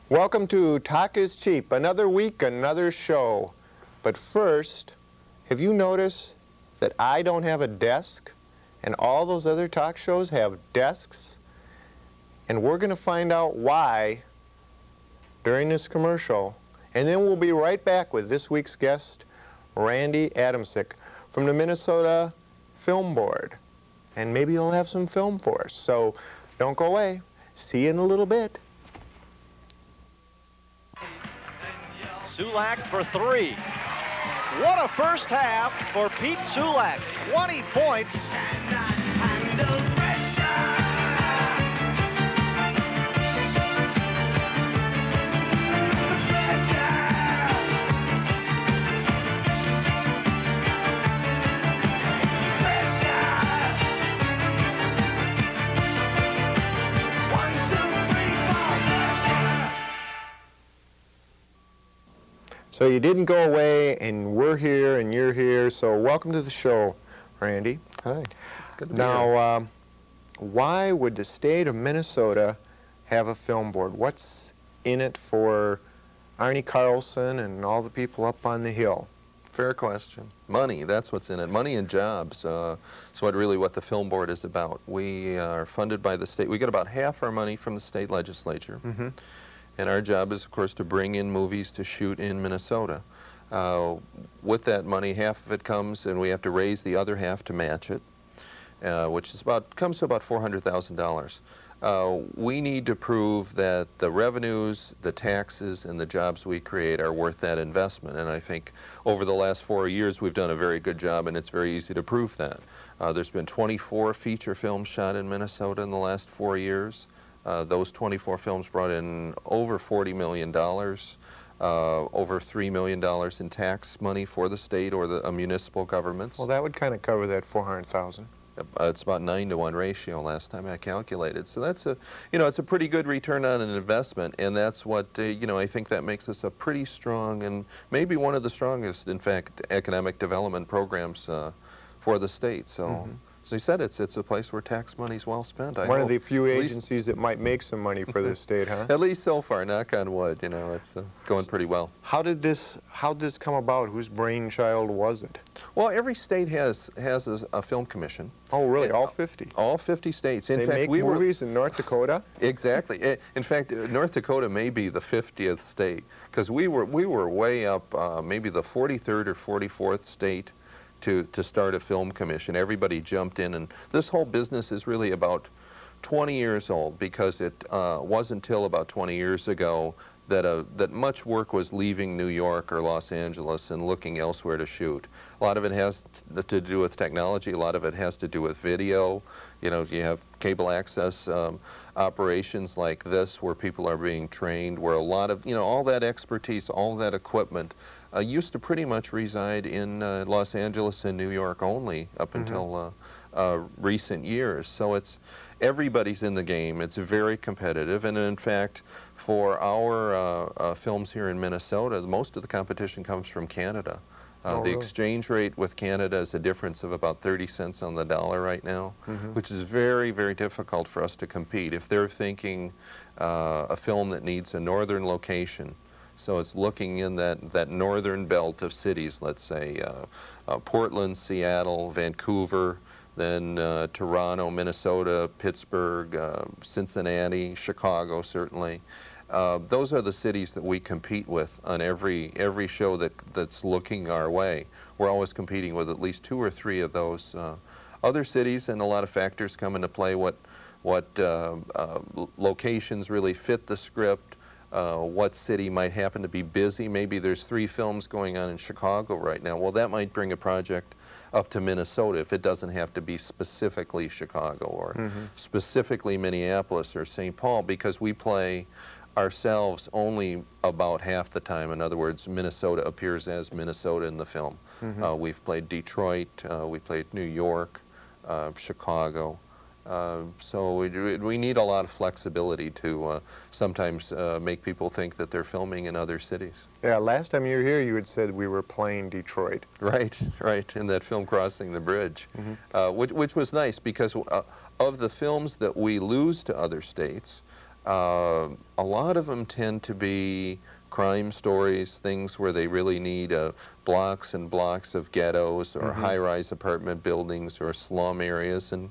Welcome to Talk is Cheap. Another week, another show. But first, have you noticed that I don't have a desk and all those other talk shows have desks? And we're going to find out why during this commercial. And then we'll be right back with this week's guest, Randy Adamsick from the Minnesota Film Board. And maybe he'll have some film for us. So don't go away. See you in a little bit. Sulak for three. What a first half for Pete Sulak. 20 points. So you didn't go away, and we're here, and you're here, so welcome to the show, Randy. Hi. Good to be now, here. Why would the state of Minnesota have a film board? What's in it for Arnie Carlson and all the people up on the Hill? Fair question. Money, that's what's in it. Money and jobs. So what the film board is about. We are funded by the state. We get about half our money from the state legislature. Mm-hmm. And our job is, of course, to bring in movies to shoot in Minnesota. With that money, half of it comes, and we have to raise the other half to match it, which is comes to about $400,000. We need to prove that the revenues, the taxes, and the jobs we create are worth that investment. And I think over the last 4 years, we've done a very good job, and it's very easy to prove that. There's been 24 feature films shot in Minnesota in the last 4 years. Those 24 films brought in over $40 million, over $3 million in tax money for the state or the municipal governments. Well, that would kind of cover that $400,000. It's about 9-to-1 ratio last time I calculated. So that's it's a pretty good return on an investment, and that's what, I think that makes us a pretty strong and maybe one of the strongest, in fact, economic development programs for the state. So. Mm-hmm. As I said, it's a place where tax money's well spent. One of the few agencies that might make some money for this state, huh? At least so far, knock on wood, it's going pretty well. How did this come about? Whose brainchild was it? Well, every state has a film commission. Oh, really? All 50? All 50 states. In fact, make we movies in North Dakota? Exactly. In fact, North Dakota may be the 50th state, because we were way up, maybe the 43rd or 44th state to start a film commission. Everybody jumped in, and this whole business is really about 20 years old, because it wasn't until about 20 years ago that much work was leaving New York or Los Angeles and looking elsewhere to shoot. A lot of it has to do with technology. A lot of it has to do with video. You have cable access operations like this where people are being trained, where a lot of, all that expertise, all that equipment used to pretty much reside in Los Angeles and New York only up until recent years. So everybody's in the game. It's very competitive, and in fact, for our films here in Minnesota, most of the competition comes from Canada. The really? Exchange rate with Canada is a difference of about 30 cents on the dollar right now, which is very, very difficult for us to compete. If they're thinking a film that needs a northern location, so it's looking in that northern belt of cities, let's say Portland, Seattle, Vancouver, then Toronto, Minnesota, Pittsburgh, Cincinnati, Chicago, certainly. Those are the cities that we compete with on every show that's looking our way. We're always competing with at least 2 or 3 of those other cities, and a lot of factors come into play. What locations really fit the script? What city might happen to be busy? Maybe there's 3 films going on in Chicago right now. Well, that might bring a project up to Minnesota if it doesn't have to be specifically Chicago or specifically Minneapolis or St. Paul, because we play ourselves only about half the time. In other words, Minnesota appears as Minnesota in the film. We've played Detroit, we played New York, Chicago. So we need a lot of flexibility to sometimes make people think that they're filming in other cities. Yeah, last time you were here, you had said we were playing Detroit. Right, right, in that film Crossing the Bridge, which was nice because of the films that we lose to other states, a lot of them tend to be crime stories, things where they really need blocks and blocks of ghettos or high-rise apartment buildings or slum areas, and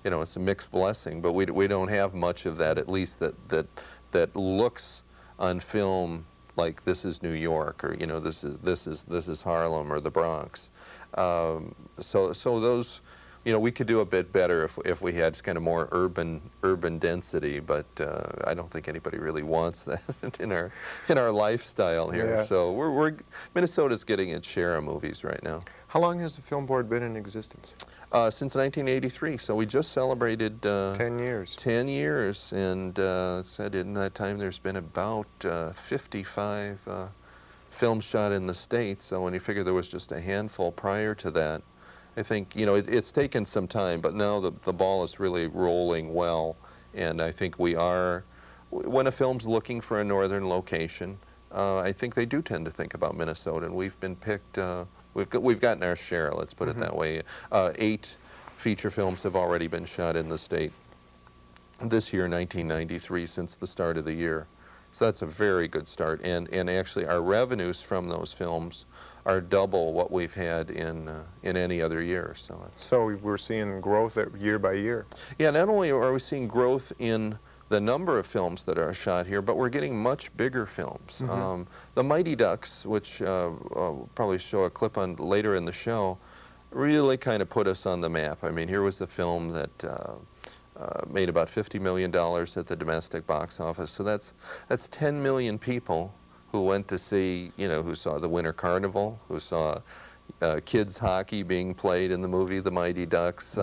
you know, it's a mixed blessing, but we don't have much of that, at least that looks on film like this is New York, or you know, this is Harlem or the Bronx. So those, you know, we could do a bit better if we had kind of more urban density, but I don't think anybody really wants that in our lifestyle here. Yeah. So Minnesota's getting its share of movies right now. How long has the Film Board been in existence? Since 1983, so we just celebrated 10 years. 10 years, and said in that time there's been about 55 films shot in the States, so when you figure there was just a handful prior to that, I think, you know, it's taken some time, but now the ball is really rolling well, and I think we are, when a film's looking for a northern location, I think they do tend to think about Minnesota, and we've been picked, we've gotten our share, let's put it that way. 8 feature films have already been shot in the state this year, 1993, since the start of the year. So that's a very good start, and actually our revenues from those films are double what we've had in any other year. So we're seeing growth year by year. Yeah, not only are we seeing growth in the number of films that are shot here, but we're getting much bigger films. The Mighty Ducks, which I'll probably show a clip on later in the show, really kind of put us on the map. I mean, here was the film that made about $50 million at the domestic box office. So that's 10 million people who went to see, you know, who saw the Winter Carnival, who saw kids hockey being played in the movie The Mighty Ducks.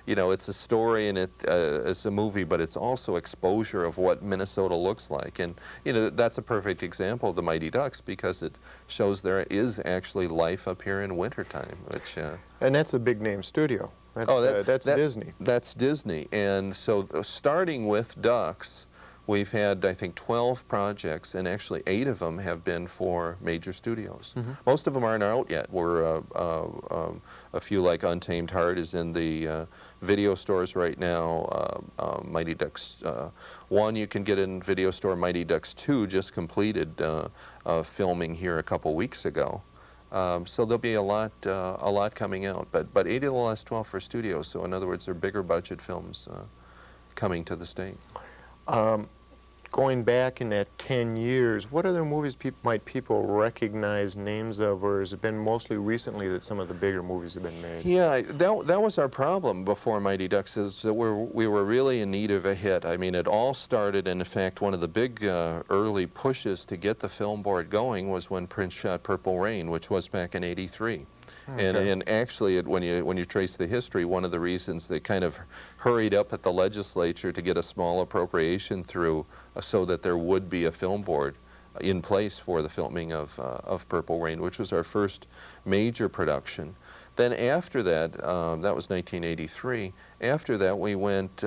You know, it's a story and it's a movie, but it's also exposure of what Minnesota looks like. And, you know, that's a perfect example of The Mighty Ducks because it shows there is actually life up here in wintertime. Which, and that's a big name studio. That's Disney. That's Disney. And so starting with Ducks, we've had, I think, 12 projects, and actually 8 of them have been for major studios. Most of them aren't out yet. We're a few, like Untamed Heart, is in the video stores right now. Mighty Ducks 1 you can get in video store. Mighty Ducks 2 just completed filming here a couple weeks ago. So there'll be a lot coming out. But 8 of the last 12 for studios. So in other words, they're bigger budget films coming to the state. Going back in that 10 years, what other movies might people recognize names of, or has it been mostly recently that some of the bigger movies have been made? Yeah, that was our problem before Mighty Ducks, is that we were really in need of a hit. I mean, it all started, and in fact, one of the big early pushes to get the film board going was when Prince shot Purple Rain, which was back in '83. Okay. And actually, when you trace the history, one of the reasons they kind of hurried up at the legislature to get a small appropriation through so that there would be a film board in place for the filming of Purple Rain, which was our first major production. Then after that, that was 1983, after that we went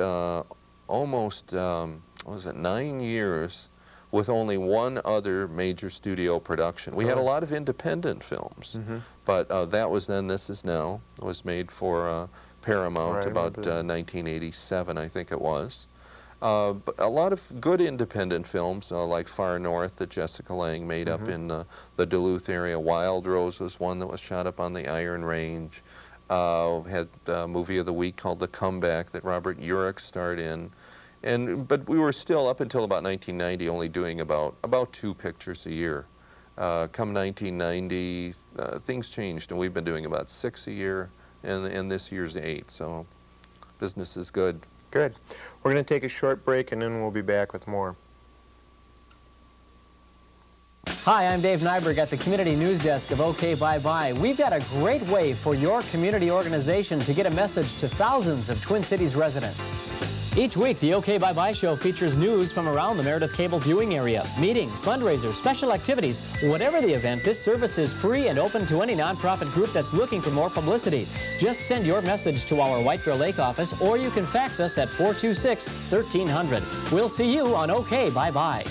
almost, what was it, 9 years with only one other major studio production. We had a lot of independent films, but that was then This Is Now. It was made for Paramount about 1987, I think it was. But a lot of good independent films, like Far North that Jessica Lange made up in the Duluth area. Wild Rose was one that was shot up on the Iron Range. Had a movie of the week called The Comeback that Robert Urich starred in. But we were still, up until about 1990, only doing about 2 pictures a year. Come 1990, things changed, and we've been doing about 6 a year, and this year's 8, so business is good. Good. We're going to take a short break, and then we'll be back with more. Hi, I'm Dave Nyberg at the Community News Desk of OK Bye Bye. We've got a great way for your community organization to get a message to thousands of Twin Cities residents. Each week, the OK Bye Bye Show features news from around the Meredith Cable viewing area, meetings, fundraisers, special activities. Whatever the event, this service is free and open to any nonprofit group that's looking for more publicity. Just send your message to our White Bear Lake office, or you can fax us at 426-1300. We'll see you on OK Bye Bye.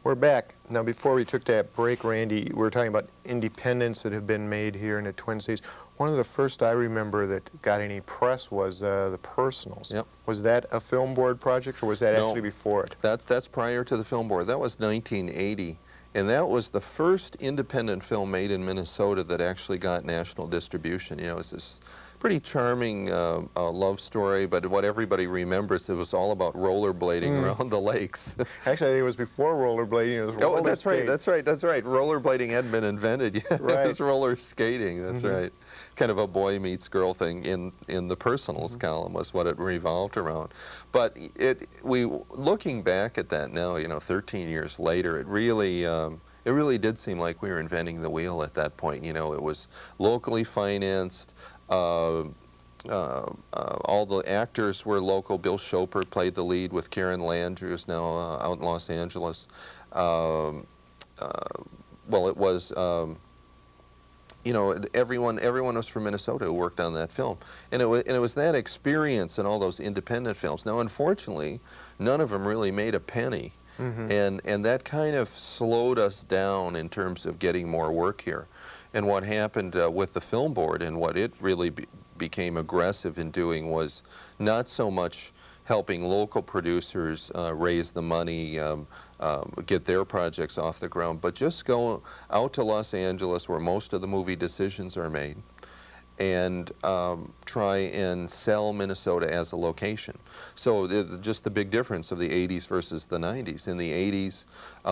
We're back. Now, before we took that break, Randy, we were talking about independents that have been made here in the Twin Cities. One of the first I remember that got any press was The Personals. Yep. Was that a film board project, or was that actually before it? That's prior to the film board. That was 1980, and that was the first independent film made in Minnesota that actually got national distribution. You know, it's this pretty charming love story, but what everybody remembers, it was all about rollerblading around the lakes. Actually, I think it was before rollerblading. It was roller that's right, skates. that's right. Rollerblading hadn't been invented yet. Right. It was roller skating, that's right. Kind of a boy meets girl thing in the Personals column was what it revolved around. But looking back at that now, you know, 13 years later, it really did seem like we were inventing the wheel at that point. You know, it was locally financed. All the actors were local. Bill Chopert played the lead with Karen Landry, who's now out in Los Angeles. Well, it was, you know, everyone was from Minnesota who worked on that film, and it was that experience and all those independent films. Now, unfortunately, none of them really made a penny, and that kind of slowed us down in terms of getting more work here. And what happened with the film board and what it really became aggressive in doing was not so much helping local producers raise the money, get their projects off the ground, but just go out to Los Angeles where most of the movie decisions are made and try and sell Minnesota as a location. So just the big difference of the 80s versus the 90s. In the 80s,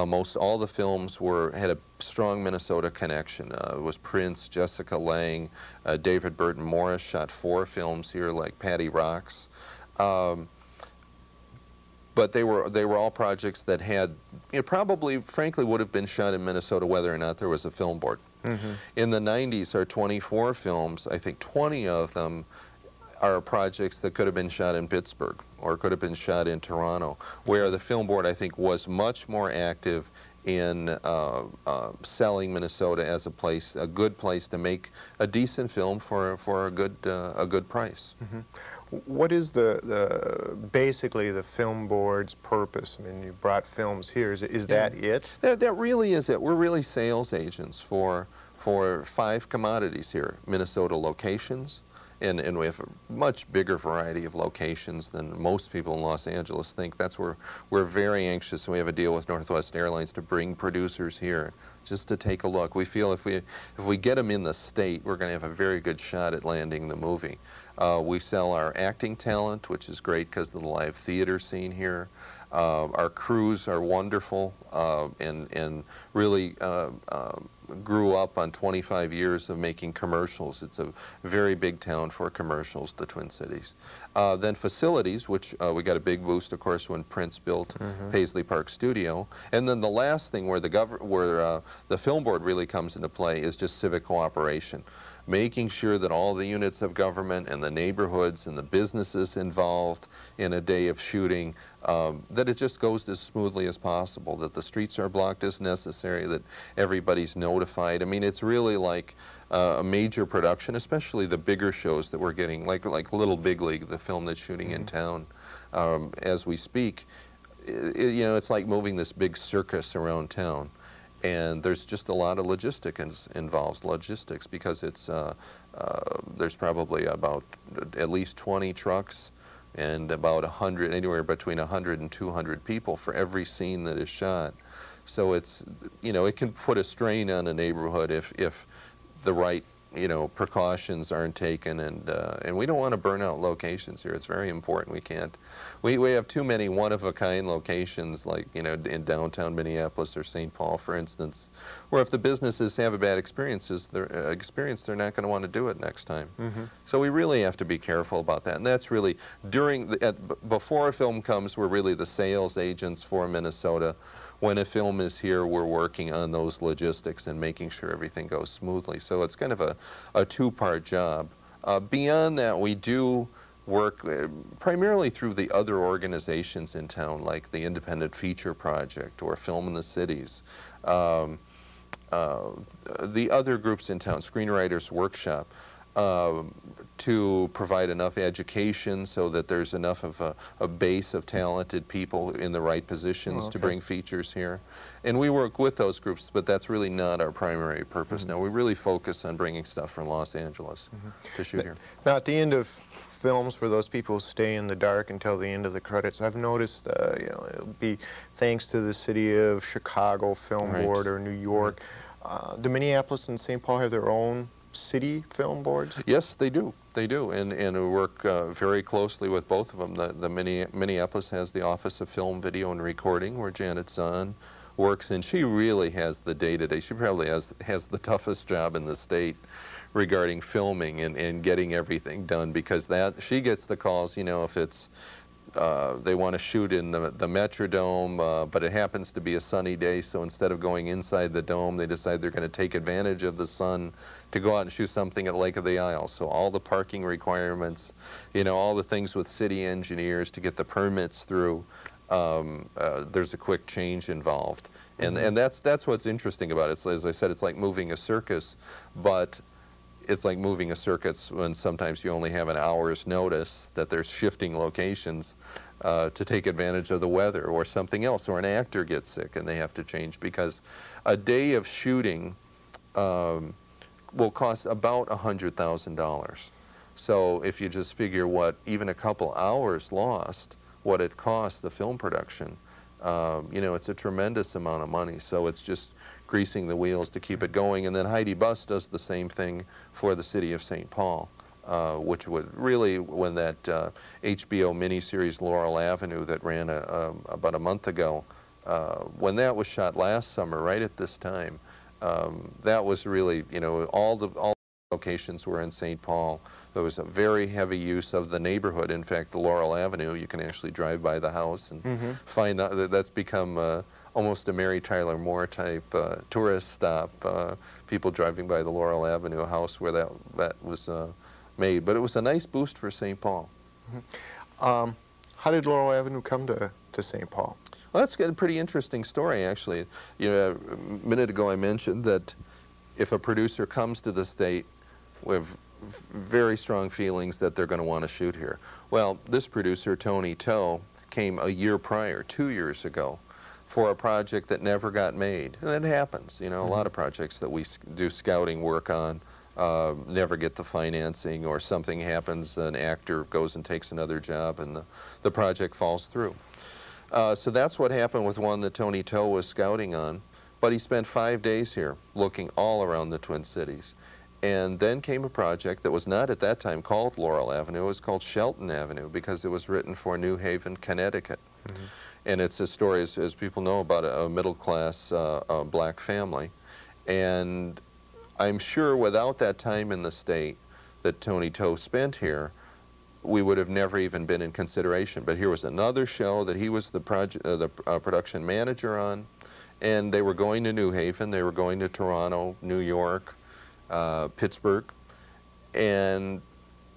most all the films had a strong Minnesota connection. It was Prince, Jessica Lange, David Burton Morris shot 4 films here, like Patty Rocks. But they were all projects that had, probably, frankly, would have been shot in Minnesota whether or not there was a film board. In the 90s, our 24 films, I think 20 of them are projects that could have been shot in Pittsburgh or could have been shot in Toronto, where the film board, I think, was much more active in selling Minnesota as a good place to make a decent film for a good price. What is basically the film board's purpose? I mean, you brought films here. Is that it? That really is it. We're really sales agents for 5 commodities here. Minnesota locations, and we have a much bigger variety of locations than most people in Los Angeles think. That's where we're very anxious, and we have a deal with Northwest Airlines to bring producers here just to take a look. We feel if we get them in the state, we're going to have a very good shot at landing the movie. We sell our acting talent, which is great because of the live theater scene here. Our crews are wonderful and really grew up on 25 years of making commercials. It's a very big town for commercials, the Twin Cities. Then facilities, which we got a big boost, of course, when Prince built Paisley Park Studio. And then the last thing where the film board really comes into play is just civic cooperation. Making sure that all the units of government and the neighborhoods and the businesses involved in a day of shooting, that it just goes as smoothly as possible, that the streets are blocked as necessary, that everybody's notified. I mean, it's really like a major production, especially the bigger shows that we're getting, like Little Big League, the film that's shooting in town as we speak. You know, it's like moving this big circus around town. And there's just a lot of logistics because it's there's probably about at least 20 trucks and about 100, anywhere between 100 and 200 people for every scene that is shot. So it's, you know, it can put a strain on a neighborhood if the right, you know, precautions aren't taken, and we don't want to burn out locations here. It's very important. We have too many one-of-a-kind locations, like, you know, in downtown Minneapolis or St. Paul, for instance, where if the businesses have a bad experience, they're not going to want to do it next time. So we really have to be careful about that, and that's really before a film comes, we're really the sales agents for Minnesota. When a film is here, we're working on those logistics and making sure everything goes smoothly. So it's kind of a two-part job. Beyond that, we do work primarily through the other organizations in town, like the Independent Feature Project or Film in the Cities. The other groups in town, Screenwriters Workshop, to provide enough education so that there's enough of a base of talented people in the right positions to bring features here. And we work with those groups, but that's really not our primary purpose. Now, we really focus on bringing stuff from Los Angeles to shoot here. Now, at the end of films, for those people who stay in the dark until the end of the credits, I've noticed, you know, it'll be thanks to the city of Chicago Film Board or New York. Do Minneapolis and St. Paul have their own city film boards? Yes, they do. They do, and we work very closely with both of them. Minneapolis has the Office of Film, Video, and Recording, where Janet Zahn works, and she really has the day-to-day. She probably has the toughest job in the state regarding filming and getting everything done, because she gets the calls, you know, if it's they want to shoot in the Metrodome, but it happens to be a sunny day, so instead of going inside the dome, they decide they're going to take advantage of the sun to go out and shoot something at Lake of the Isles. So all the parking requirements, you know, all the things with city engineers to get the permits through, there's a quick change involved. And that's what's interesting about it. As I said, it's like moving a circus, but it's like moving a circus when sometimes you only have an hour's notice that there's shifting locations to take advantage of the weather or something else, or an actor gets sick and they have to change, because a day of shooting will cost about $100,000. So if you just figure what even a couple hours lost, what it costs the film production, you know, it's a tremendous amount of money. So it's just greasing the wheels to keep it going. And then Heidi Buss does the same thing for the city of St. Paul, which would really, when that HBO miniseries Laurel Avenue that ran about a month ago, when that was shot last summer, right at this time, that was really, you know, all the locations were in St. Paul. There was a very heavy use of the neighborhood. In fact, the Laurel Avenue, you can actually drive by the house and find out that's become almost a Mary Tyler Moore type tourist stop. People driving by the Laurel Avenue house where that was made. But it was a nice boost for St. Paul. How did Laurel Avenue come to St. Paul? Well, that's a pretty interesting story, actually. You know, a minute ago I mentioned that if a producer comes to the state with very strong feelings that they're going to want to shoot here. Well, this producer, Tony Toe, came a year prior, 2 years ago, for a project that never got made. And it happens, you know, a lot of projects that we do scouting work on never get the financing, or something happens, an actor goes and takes another job and the project falls through. So that's what happened with one that Tony Toe was scouting on. But he spent 5 days here looking all around the Twin Cities. And then came a project that was not at that time called Laurel Avenue. It was called Shelton Avenue, because it was written for New Haven, Connecticut. And it's a story, as people know, about a middle-class black family. And I'm sure without that time in the state that Tony Toe spent here, we would have never even been in consideration. But here was another show that he was the production manager on, and they were going to New Haven, they were going to Toronto, New York, Pittsburgh, and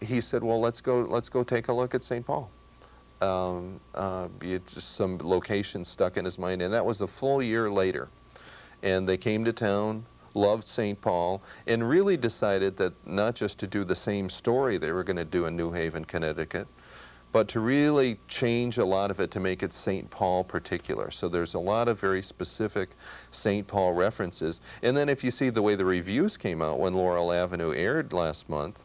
he said, well, let's go take a look at St. Paul. Just some location stuck in his mind, and that was a full year later. And they came to town, loved St. Paul, and really decided that not just to do the same story they were going to do in New Haven, Connecticut, but to really change a lot of it to make it St. Paul particular. So there's a lot of very specific St. Paul references. And then if you see the way the reviews came out when Laurel Avenue aired last month,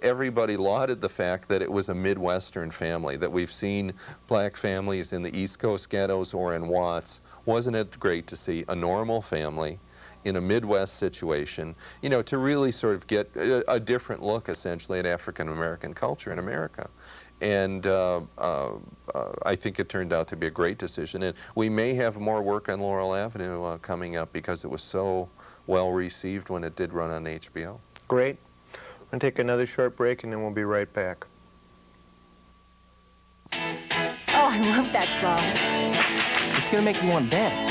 everybody lauded the fact that it was a Midwestern family, that we've seen black families in the East Coast ghettos or in Watts. Wasn't it great to see a normal family in a Midwest situation, you know, to really sort of get a different look, essentially, at African-American culture in America. And I think it turned out to be a great decision. And we may have more work on Laurel Avenue coming up, because it was so well received when it did run on HBO. Great. I'm going to take another short break, and then we'll be right back. Oh, I love that song. It's going to make me want to dance.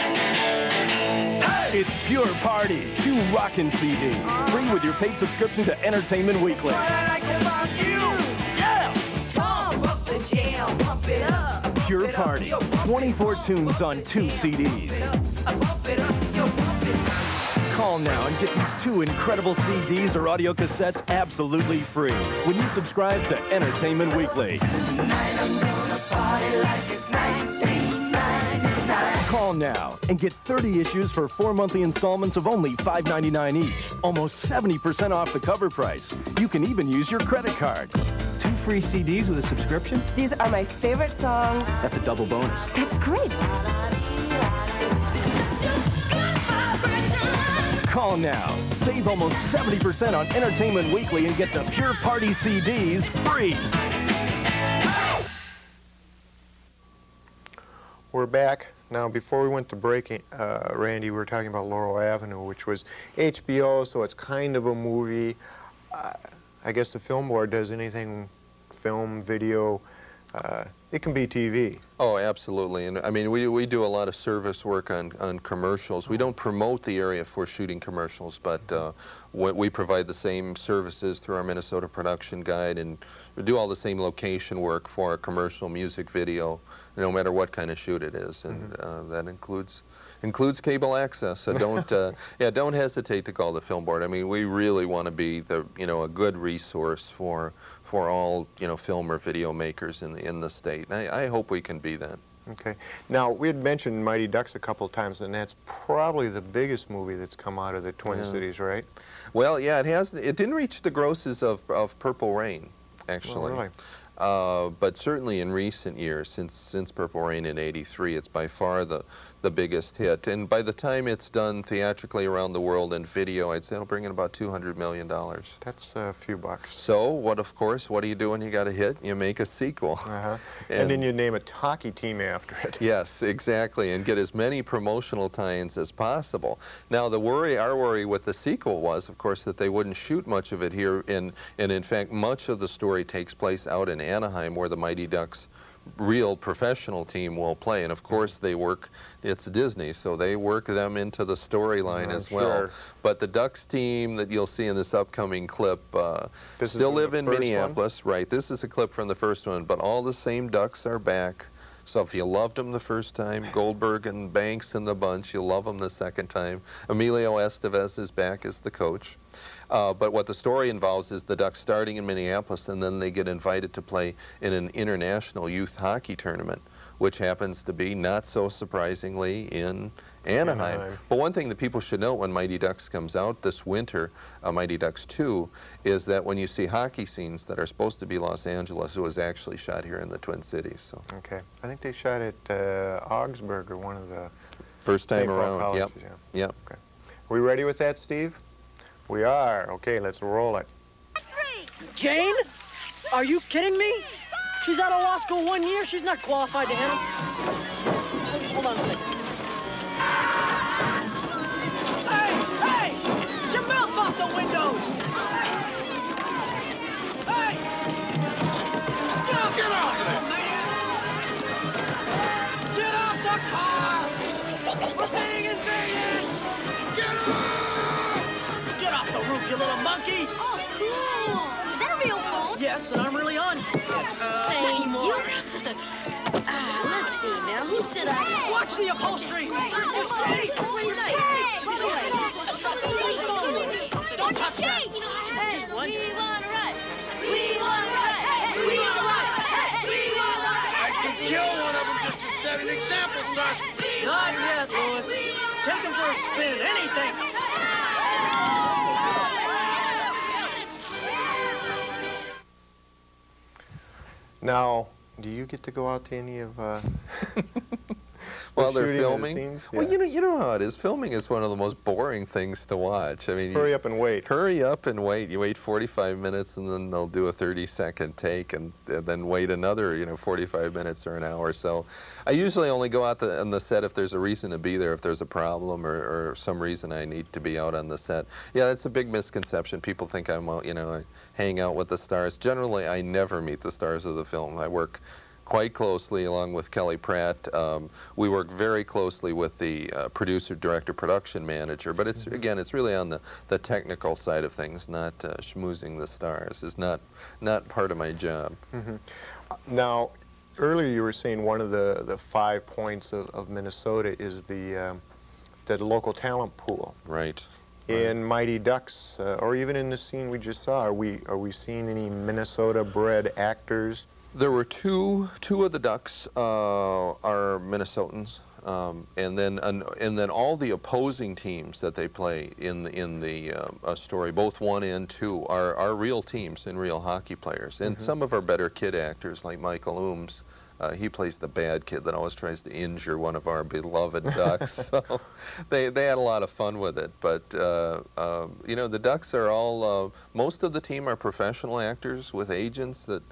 Hey! It's Pure Party, 2 rockin' CDs, free with your paid subscription to Entertainment Weekly. What I like about you. Yeah! Pump up the jam, pump it up. Pure Party, 24 tunes on 2 CDs. Pump it up, yo, pump it up. Call now and get these 2 incredible CDs or audio cassettes absolutely free when you subscribe to Entertainment Weekly. Tonight I'm gonna party like it's 1999. Call now and get 30 issues for 4 monthly installments of only $5.99 each. Almost 70% off the cover price. You can even use your credit card. 2 free CDs with a subscription? These are my favorite songs. That's a double bonus. That's great. Call now. Save almost 70% on Entertainment Weekly and get the Pure Party CDs free. We're back. Now, before we went to break, Randy, we were talking about Laurel Avenue, which was HBO, so it's kind of a movie. I guess the film board does anything, film, video, it can be TV. Oh, absolutely. And I mean, we do a lot of service work on commercials. We don't promote the area for shooting commercials, but we provide the same services through our Minnesota production guide, and we do all the same location work for a commercial, music, video, no matter what kind of shoot it is. And that includes cable access. So don't don't hesitate to call the film board. I mean, we really want to be a good resource for all film or video makers in the state. And I hope we can be that. Okay. Now, we had mentioned Mighty Ducks a couple of times, and that's probably the biggest movie that's come out of the Twin Cities, right? Well, yeah, it has. It didn't reach the grosses of Purple Rain, actually. Oh, really? But certainly in recent years, since Purple Rain in '83, it's by far the biggest hit. And by the time it's done theatrically around the world and video, I'd say it'll bring in about $200 million. That's a few bucks. So, of course, what do you do when you got a hit? You make a sequel. And then you name a hockey team after it. Yes, exactly, and get as many promotional tie-ins as possible. Now, our worry with the sequel was, of course, that they wouldn't shoot much of it here, and in fact, much of the story takes place out in Anaheim, where the Mighty Ducks real professional team will play, and of course they work, it's Disney, so they work them into the storyline as well. Sure. But the Ducks team that you'll see in this upcoming clip still live in Minneapolis. Right, this is a clip from the first one, but all the same Ducks are back. So if you loved them the first time, Goldberg and Banks and the bunch, you'll love them the second time. Emilio Estevez is back as the coach. But what the story involves is the Ducks starting in Minneapolis, and then they get invited to play in an international youth hockey tournament, which happens to be, not so surprisingly, in Anaheim. But one thing that people should know when Mighty Ducks comes out this winter, Mighty Ducks 2, is that when you see hockey scenes that are supposed to be Los Angeles, it was actually shot here in the Twin Cities. So. Okay. I think they shot at Augsburg, or one of the first time around. Colleges, Yep. Yeah. Yep. Okay. Are we ready with that, Steve? We are. Okay, let's roll it. Jane? Are you kidding me? She's out of law school 1 year. She's not qualified to handle. Hold on a second. Hey! Get your mouth off the windows! Hey! Get off there, man! Get off the car! We're being invaded! Get off the roof, you little monkey! Oh, cool! Is that a real phone? Yes, and I'm really on. Thank you. Let's see now. Who should I... Watch the upholstery! Don't touch that! Hey, we want to ride. We want to ride. Hey, we want to ride. Hey, we want to ride. I could kill one of them just to set an example, son. Not yet, Louis. Take him for a spin. Anything. Now, do you get to go out to any of While they're shooting filming? scenes? Well, Yeah. you know how it is. Filming is one of the most boring things to watch. I mean, Hurry up and wait. Hurry up and wait. You wait 45 minutes, and then they'll do a 30-second take, and then wait another, 45 minutes or an hour. So I usually only go out on the set if there's a reason to be there, if there's a problem or some reason I need to be out on the set. Yeah, that's a big misconception. People think I'm out, I hang out with the stars. Generally, I never meet the stars of the film. I work quite closely along with Kelly Pratt. We work very closely with the producer, director, production manager, but it's, again, it's really on the technical side of things, not schmoozing the stars. Is not part of my job. Now, earlier you were saying one of the 5 points of Minnesota is the local talent pool. Right. In Mighty Ducks, or even in the scene we just saw, are we seeing any Minnesota-bred actors? There were two of the Ducks are Minnesotans, and then all the opposing teams that they play in the story, both 1 and 2, are real teams and real hockey players. And some of our better kid actors, like Michael Ooms, he plays the bad kid that always tries to injure one of our beloved Ducks. So they had a lot of fun with it. But you know, the Ducks are all, most of the team are professional actors with agents that,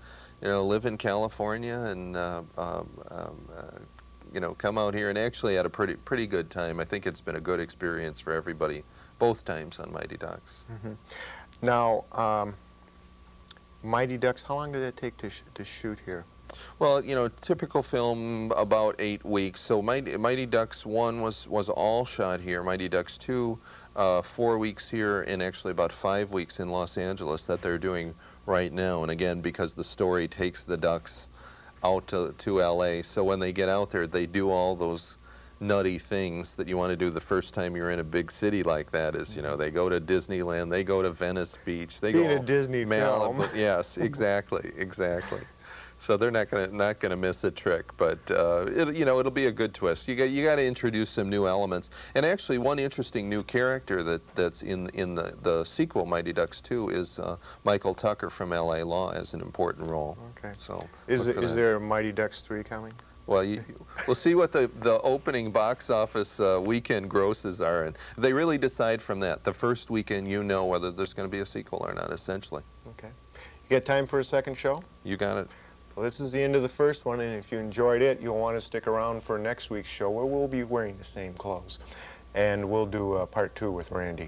you know, live in California and you know, come out here and actually had a pretty good time. I think it's been a good experience for everybody both times on Mighty Ducks. Now, Mighty Ducks, how long did it take to shoot here? Well, you know, typical film about 8 weeks. So Mighty Ducks 1 was all shot here. Mighty Ducks 2, 4 weeks here, and actually about 5 weeks in Los Angeles that they're doing right now. And again, because the story takes the Ducks out to LA, so when they get out there, they do all those nutty things that you want to do the first time you're in a big city like that. Is, you know, they go to Disneyland, they go to Venice Beach, they Being go a Disney film. Yes, exactly. So they're not gonna miss a trick, but you know, it'll be a good twist. You got to introduce some new elements, and actually one interesting new character that's in the sequel Mighty Ducks 2 is Michael Tucker from L.A. Law as an important role. Okay. So is there a Mighty Ducks 3 coming? Well, we'll see what the opening box office weekend grosses are, and they really decide from that. The first weekend, you know whether there's going to be a sequel or not, essentially. Okay. You got time for a second show? You got it. Well, this is the end of the first one, and if you enjoyed it, you'll want to stick around for next week's show, where we'll be wearing the same clothes. And we'll do part 2 with Randy.